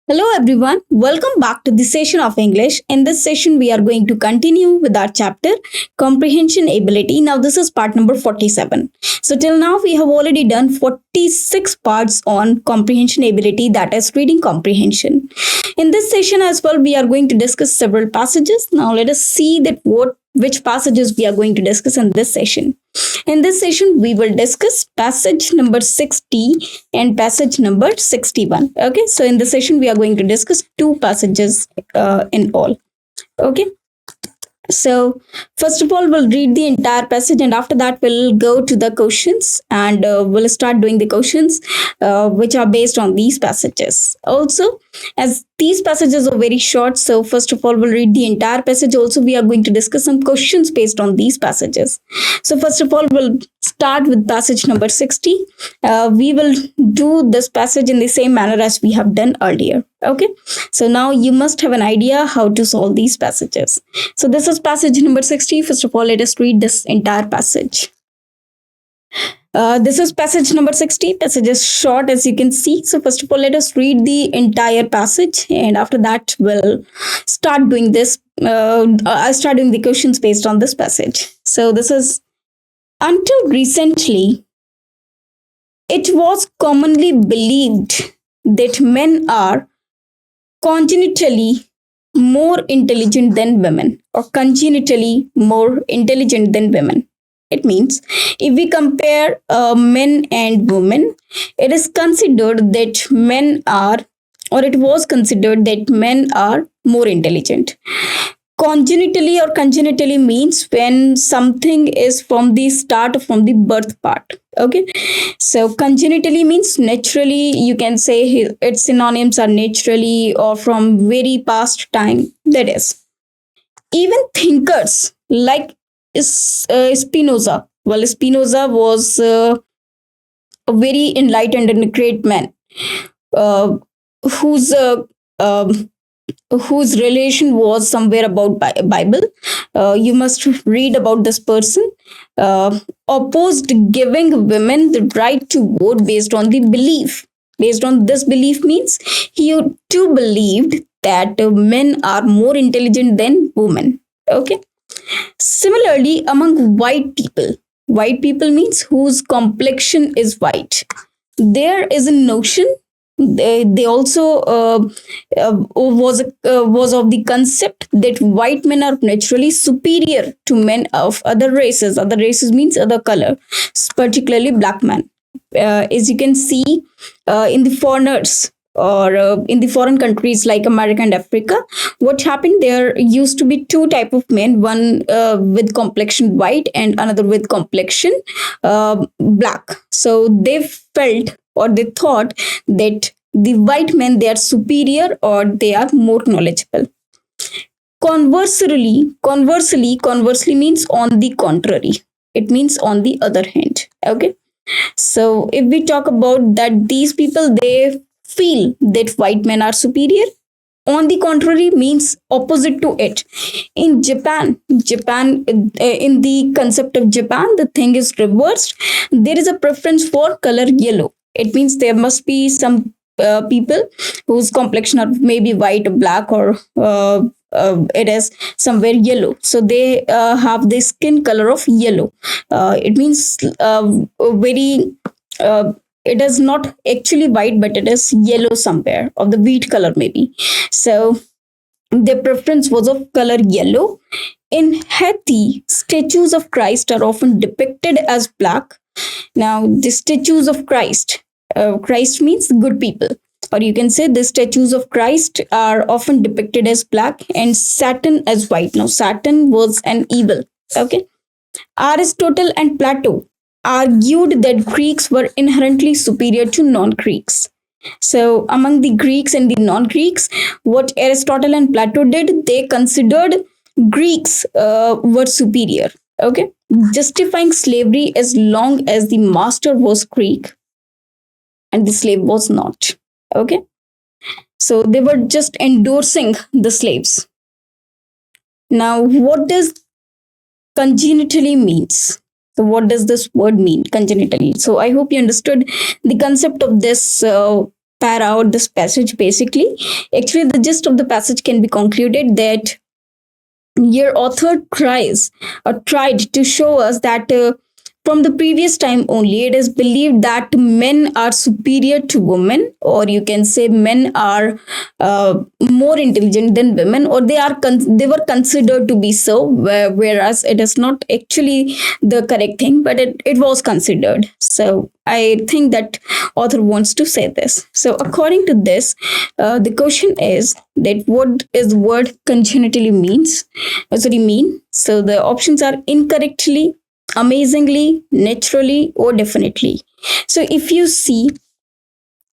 Hello everyone, welcome back to this session of English. In this session, we are going to continue with our chapter Comprehension Ability. Now, this is part number 47. So, till now, we have already done 46 parts on comprehension ability, that is, reading comprehension. In this session as well, we are going to discuss several passages. Now, let us see that which passages we are going to discuss in this session. In this session, we will discuss passage number 60 and passage number 61. Okay, so in this session, we are going to discuss two passages in all. Okay. So, first of all, we'll read the entire passage, and after that, we'll go to the questions and we'll start doing the questions which are based on these passages. Also, as these passages are very short, so first of all, we'll read the entire passage. Also, we are going to discuss some questions based on these passages. So, first of all, we'll start with passage number 60. We will do this passage in the same manner as we have done earlier. Okay, so now you must have an idea how to solve these passages. So this is passage number 60. First of all, let us read this entire passage. This is passage number 60. Passage is short, as you can see. So first of all, let us read the entire passage, and after that, we'll start doing this. I'll start doing the questions based on this passage. So this is: until recently, it was commonly believed that men are congenitally more intelligent than women, or congenitally more intelligent than women. It means if we compare men and women, it is considered that men are, or it was considered that men are more intelligent. Congenitally or congenitally means when something is from the start, from the birth part. Okay, so congenitally means naturally. You can say its synonyms are naturally or from very past time. That is, even thinkers like Spinoza. Well, Spinoza was a very enlightened and great man, uh, whose whose relation was somewhere about Bible. You must read about this person. Opposed giving women the right to vote based on the belief. Based on this belief means he too believed that men are more intelligent than women. Okay. Similarly, among white people means whose complexion is white. There is a notion. They also was of the concept that white men are naturally superior to men of other races. Other races means other color, particularly black men. As you can see in the foreigners, or in the foreign countries like America and Africa, what happened, there used to be two type of men, one with complexion white and another with complexion black. So they felt, or they thought, that the white men, they are superior or they are more knowledgeable. Conversely means on the contrary. It means on the other hand. Okay. So if we talk about that, these people, they feel that white men are superior. On the contrary means opposite to it. In Japan, in the concept of Japan, the thing is reversed. There is a preference for color yellow. It means there must be some people whose complexion are maybe white or black, or it is somewhere yellow. So they have the skin color of yellow. It means very. It is not actually white, but it is yellow somewhere, of the wheat color maybe. So their preference was of color yellow. In Hathi, statues of Christ are often depicted as black. Now, the statues of Christ, Christ means good people, or you can say the statues of Christ are often depicted as black, and Saturn as white. Now, Saturn was an evil. Okay. Aristotle and Plato argued that Greeks were inherently superior to non-Greeks. So, among the Greeks and the non-Greeks, what Aristotle and Plato did, they considered Greeks were superior. Okay, justifying slavery as long as the master was Greek and the slave was not. Okay, so they were just endorsing the slaves. Now, what does congenitally means? So what does this word mean, congenitally? So I hope you understood the concept of this spare out this passage basically. Actually, the gist of the passage can be concluded that your author tried to show us that from the previous time only, it is believed that men are superior to women, or you can say men are more intelligent than women, or they were considered to be so, whereas it is not actually the correct thing, but it was considered. So I think that author wants to say this. So according to this, the question is that what is the word congenitally mean? So the options are incorrectly, amazingly, naturally, or definitely. So if you see,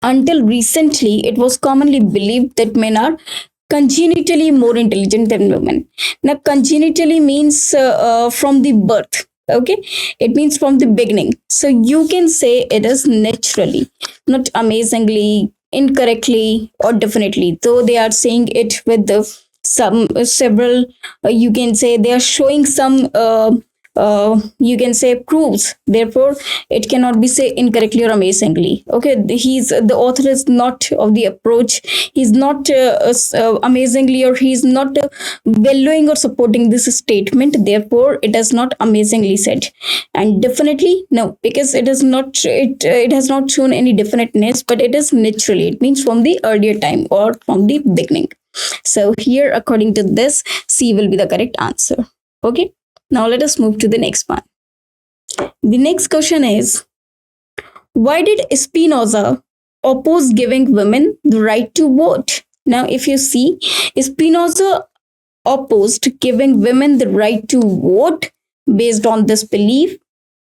until recently, it was commonly believed that men are congenitally more intelligent than women. Now, congenitally means from the birth. Okay, it means from the beginning. So you can say it is naturally, not amazingly, incorrectly, or definitely. Though they are saying it with the some several, you can say they are showing some. You can say proofs, therefore it cannot be say incorrectly or amazingly. Okay, he's the author is not of the approach, he's not amazingly, or he's not valuing or supporting this statement, therefore it is not amazingly said. And definitely no, because it is not, it has not shown any definiteness, but it is naturally, it means from the earlier time or from the beginning. So here, according to this, C will be the correct answer. Okay, now let us move to the next one. The next question is, why did Spinoza oppose giving women the right to vote? Now, if you see, Spinoza opposed giving women the right to vote based on this belief.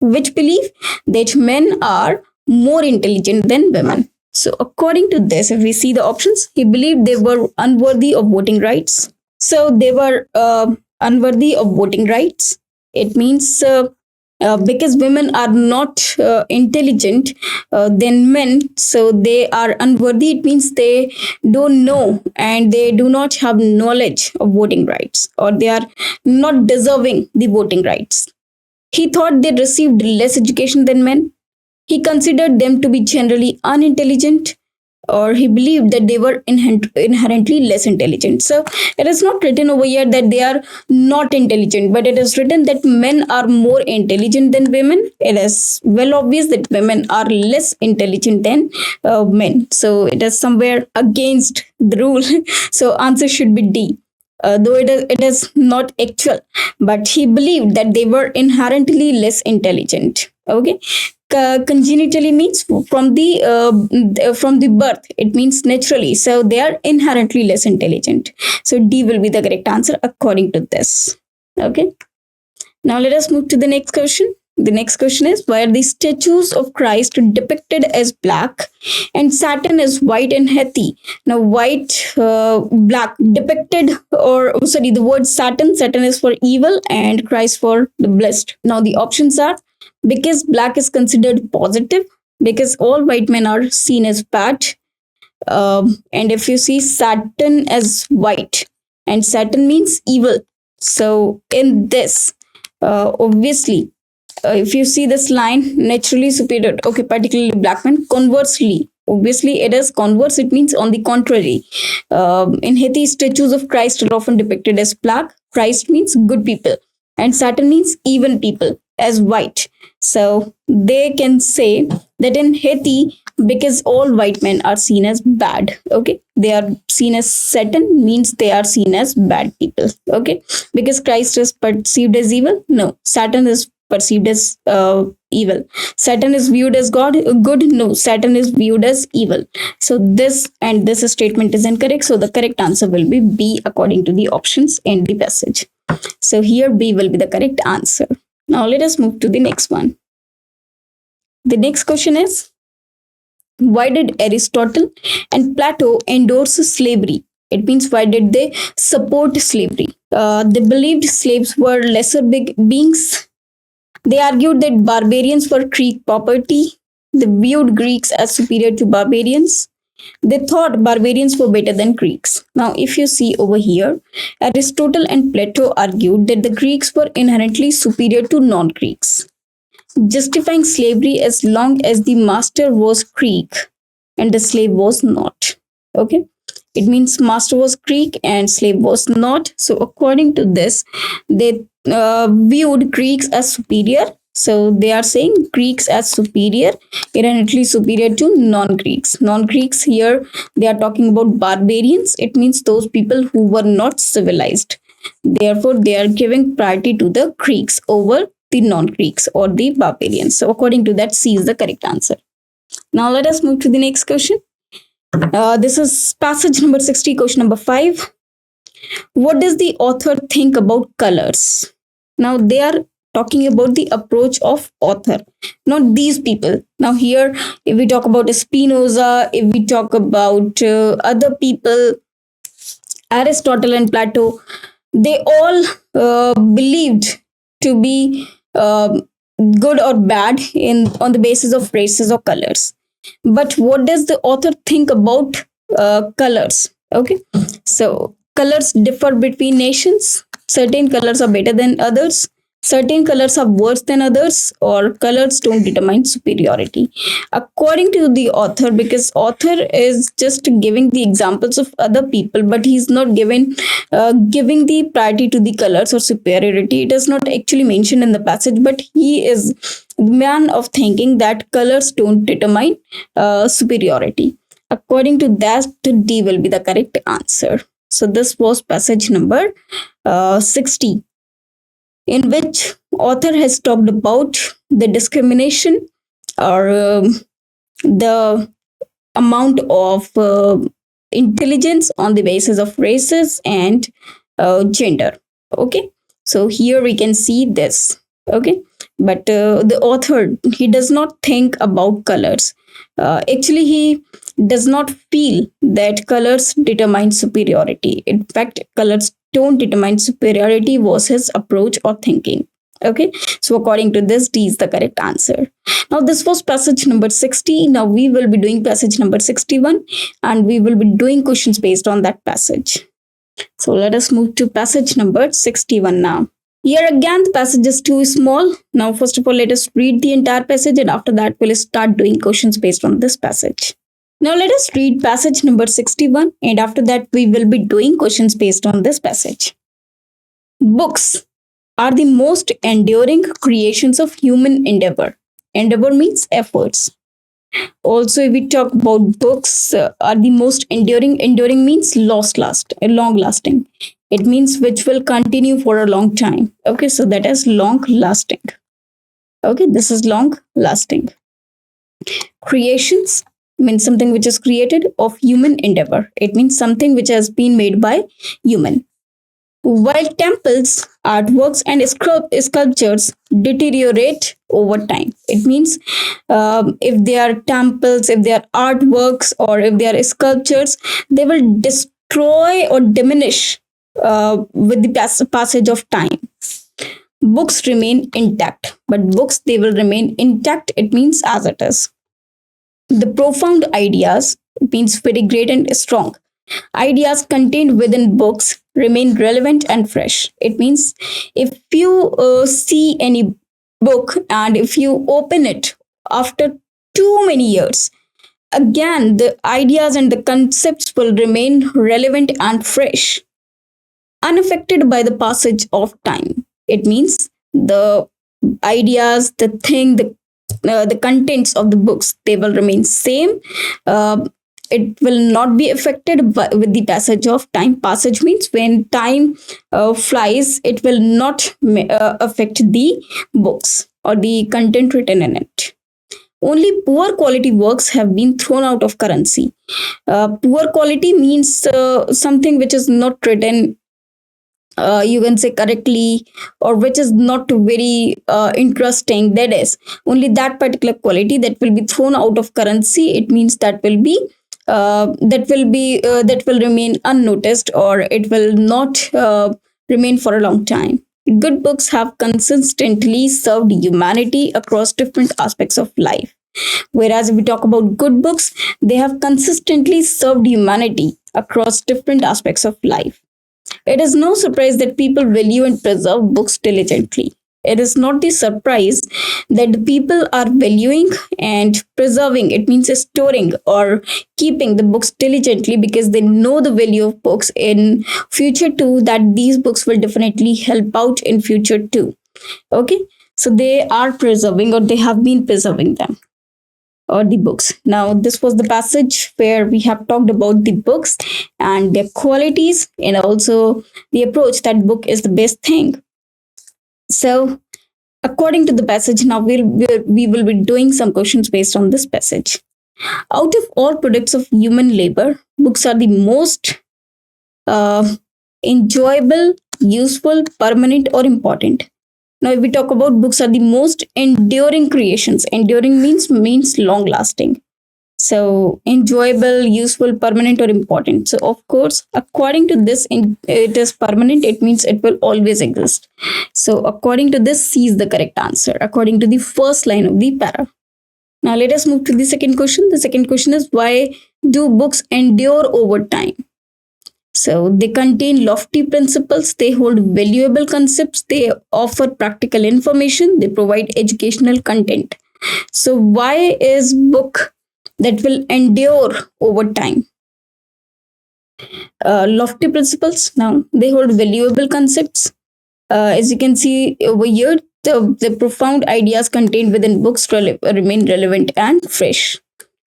Which belief? That men are more intelligent than women. So, according to this, if we see the options, he believed they were unworthy of voting rights. So, they were unworthy of voting rights. It means because women are not intelligent than men, so they are unworthy. It means they don't know and they do not have knowledge of voting rights, or they are not deserving the voting rights. He thought they received less education than men. He considered them to be generally unintelligent, or he believed that they were inherently less intelligent. So it is not written over here that they are not intelligent, but it is written that men are more intelligent than women. It is well obvious that women are less intelligent than men. So it is somewhere against the rule. So answer should be D. Though it is not actual, but he believed that they were inherently less intelligent. Okay, congenitally means from the birth, it means naturally, so they are inherently less intelligent. So D will be the correct answer according to this. Okay, now let us move to the next question. The next question is, why are the statues of Christ depicted as black and Saturn as white and Hathie? Now, white, black, depicted, or sorry, the word Saturn is for evil and Christ for the blessed. Now, the options are, because black is considered positive, because all white men are seen as bad, and if you see Saturn as white, and Saturn means evil. So, in this, obviously, if you see this line, naturally superior, okay, particularly black men. Conversely, obviously it is converse, it means on the contrary. In Hathie, statues of Christ are often depicted as black. Christ means good people, and Saturn means even people as white. So they can say that in Hathie, because all white men are seen as bad, okay, they are seen as Saturn means they are seen as bad people. Okay, because Christ is perceived as evil, no, Saturn is perceived as evil. Saturn is viewed as good, no, Saturn is viewed as evil. So this and this statement is incorrect, so the correct answer will be B according to the options in the passage. So here B will be the correct answer. Now let us move to the next one. The next question is, why did Aristotle and Plato endorse slavery? It means, why did they support slavery? They believed slaves were lesser beings. They argued that barbarians were Greek property. They viewed Greeks as superior to barbarians. They thought barbarians were better than Greeks. Now, if you see over here, Aristotle and Plato argued that the Greeks were inherently superior to non-Greeks, justifying slavery as long as the master was Greek. and the slave was not. Okay, it means master was Greek and slave was not. So according to this, they viewed Greeks as superior. So they are saying Greeks as superior, inherently superior to non-Greeks. Non-Greeks here, they are talking about barbarians. It means those people who were not civilized. Therefore, they are giving priority to the Greeks over the non-Greeks or the barbarians. So according to that, C is the correct answer. Now let us move to the next question. This is passage number 60, question number 5. What does the author think about colors? Now they are talking about the approach of author, not these people. Now here, if we talk about Spinoza, if we talk about other people, Aristotle and Plato, they all believed to be good or bad in on the basis of races or colors. But what does the author think about colors? Okay, so colors differ between nations. Certain colors are better than others. Certain colors are worse than others, or colors don't determine superiority. According to the author, because author is just giving the examples of other people, but he's not giving the priority to the colors or superiority. It is not actually mentioned in the passage, but he is the man of thinking that colors don't determine superiority. According to that, D will be the correct answer. So this was passage number 60, in which author has talked about the discrimination or the amount of intelligence on the basis of races and gender. Okay, so here we can see this. Okay, but the author, he does not think about colors. Actually, he does not feel that colors determine superiority. In fact, colors don't determine superiority, was his approach or thinking. Okay, so according to this, D is the correct answer. Now this was passage number 60. Now we will be doing passage number 61, and we will be doing questions based on that passage. So let us move to passage number 61 now. Here again, the passage is too small. Now first of all, let us read the entire passage, and after that we'll start doing questions based on this passage. Now let us read passage number 61, and after that we will be doing questions based on this passage. Books are the most enduring creations of human endeavor. Endeavor means efforts. Also, if we talk about books are the most enduring, enduring means long lasting. It means which will continue for a long time. Okay, so that is long lasting. Okay, this is long lasting. Creations means something which is created of human endeavor. It means something which has been made by human. While temples, artworks, and sculptures deteriorate over time. It means if they are temples, if they are artworks, or if they are sculptures, they will destroy or diminish with the passage of time. Books remain intact, but books, they will remain intact. It means as it is. The profound ideas means very great and strong. Ideas contained within books remain relevant and fresh. It means if you see any book and if you open it after too many years, again the ideas and the concepts will remain relevant and fresh, unaffected by the passage of time. It means the ideas, the thing, the contents of the books, they will remain same. It will not be affected with the passage of time. Passage means when time flies, it will not affect the books or the content written in it. Only poor quality works have been thrown out of currency. Poor quality means something which is not written, you can say, correctly, or which is not very interesting. That is only that particular quality that will be thrown out of currency. It means that will remain unnoticed, or it will not remain for a long time. Good books have consistently served humanity across different aspects of life. Whereas if we talk about good books, they have consistently served humanity across different aspects of life. It is no surprise that people value and preserve books diligently. it is not the surprise that the people are valuing and preserving, it means storing or keeping the books diligently, because they know the value of books in future too, that these books will definitely help out in future too. Okay, so they are preserving, or they have been preserving them, or the books. Now, this was the passage where we have talked about the books and their qualities, and also the approach that book is the best thing. So, according to the passage, now we will be doing some questions based on this passage. Out of all products of human labor, books are the most enjoyable, useful, permanent, or important. Now, if we talk about books are the most enduring creations, enduring means long lasting. So, enjoyable, useful, permanent, or important. So, of course, according to this, it is permanent. It means it will always exist. So, according to this, C is the correct answer, according to the first line of the para. Now, let us move to the second question. The second question is, why do books endure over time? So, they contain lofty principles, they hold valuable concepts, they offer practical information, they provide educational content. So, why is book that will endure over time? Lofty principles. Now, they hold valuable concepts. As you can see over here, the profound ideas contained within books remain relevant and fresh.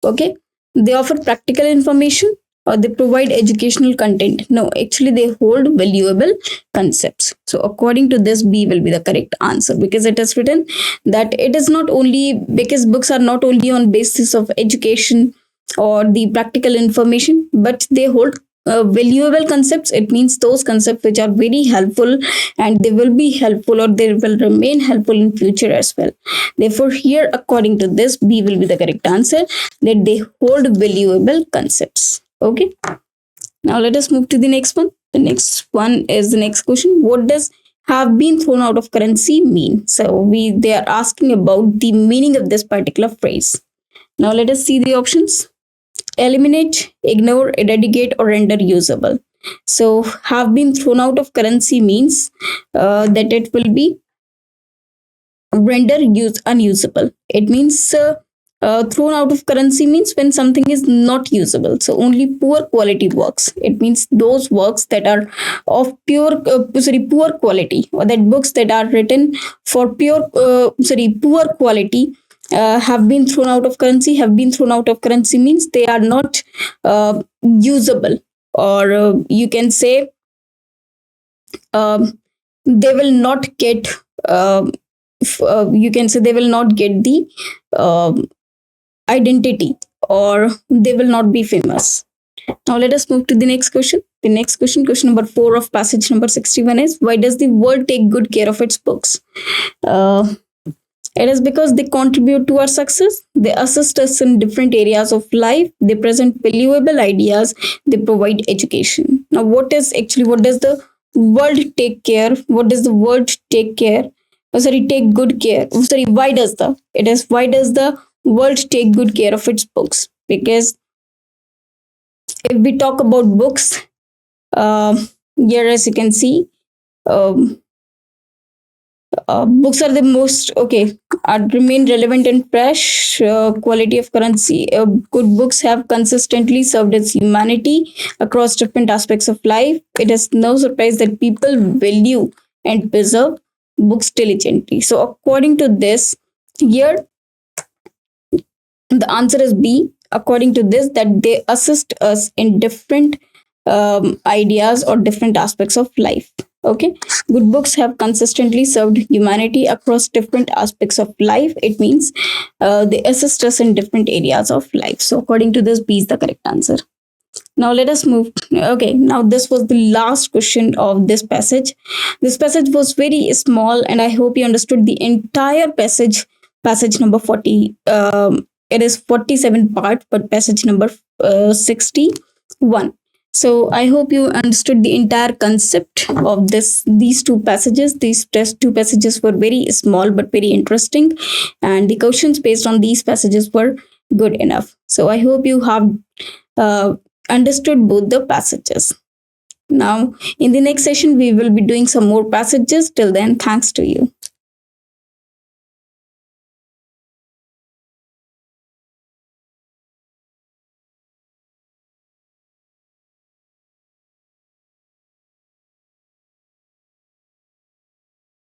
Okay, they offer practical information, or they provide educational content. No, actually, they hold valuable concepts. So, according to this, B will be the correct answer, because it is written that it is not only, because books are not only on basis of education or the practical information, but they hold valuable concepts. It means those concepts which are very helpful, and they will be helpful, or they will remain helpful in future as well. Therefore, here, according to this, B will be the correct answer, that they hold valuable concepts. Okay, now let us move to the next one. The next one is the next question. What does have been thrown out of currency mean? So they are asking about the meaning of this particular phrase. Now let us see the options. Eliminate, ignore, eradicate, or render usable. So have been thrown out of currency means that it will be render unusable. It means thrown out of currency means when something is not usable. So only poor quality works. It means those works that are of poor quality, or that books that are written for poor quality have been thrown out of currency. Have been thrown out of currency means they are not usable, or you can say they will not get. You can say they will not get the identity, or they will not be famous. Now let us move to the next question. The next question, question number 4 of passage number 61 is, why does the world take good care of its books? It is because they contribute to our success. They assist us in different areas of life. They present valuable ideas. They provide education. Now, what does the world take care? What does the world take care? Take good care. Why does the world take good care of its books? Because if we talk about books, here as you can see, books are the most remain relevant and fresh. Quality of currency. Good books have consistently served its humanity across different aspects of life. It is no surprise that people value and preserve books diligently. So, according to this, here the answer is B. According to this, that they assist us in different ideas or different aspects of life. Okay, good books have consistently served humanity across different aspects of life. It means they assist us in different areas of life. So, according to this, B is the correct answer. Now let us move. Okay, now this was the last question of this passage. This passage was very small, and I hope you understood the entire passage. Passage number 40. It is 47 part, but passage number 61. So I hope you understood the entire concept of these two passages. These two passages were very small but very interesting, and the questions based on these passages were good enough. So I hope you have understood both the passages. Now, in the next session, we will be doing some more passages. Till then, thanks to you.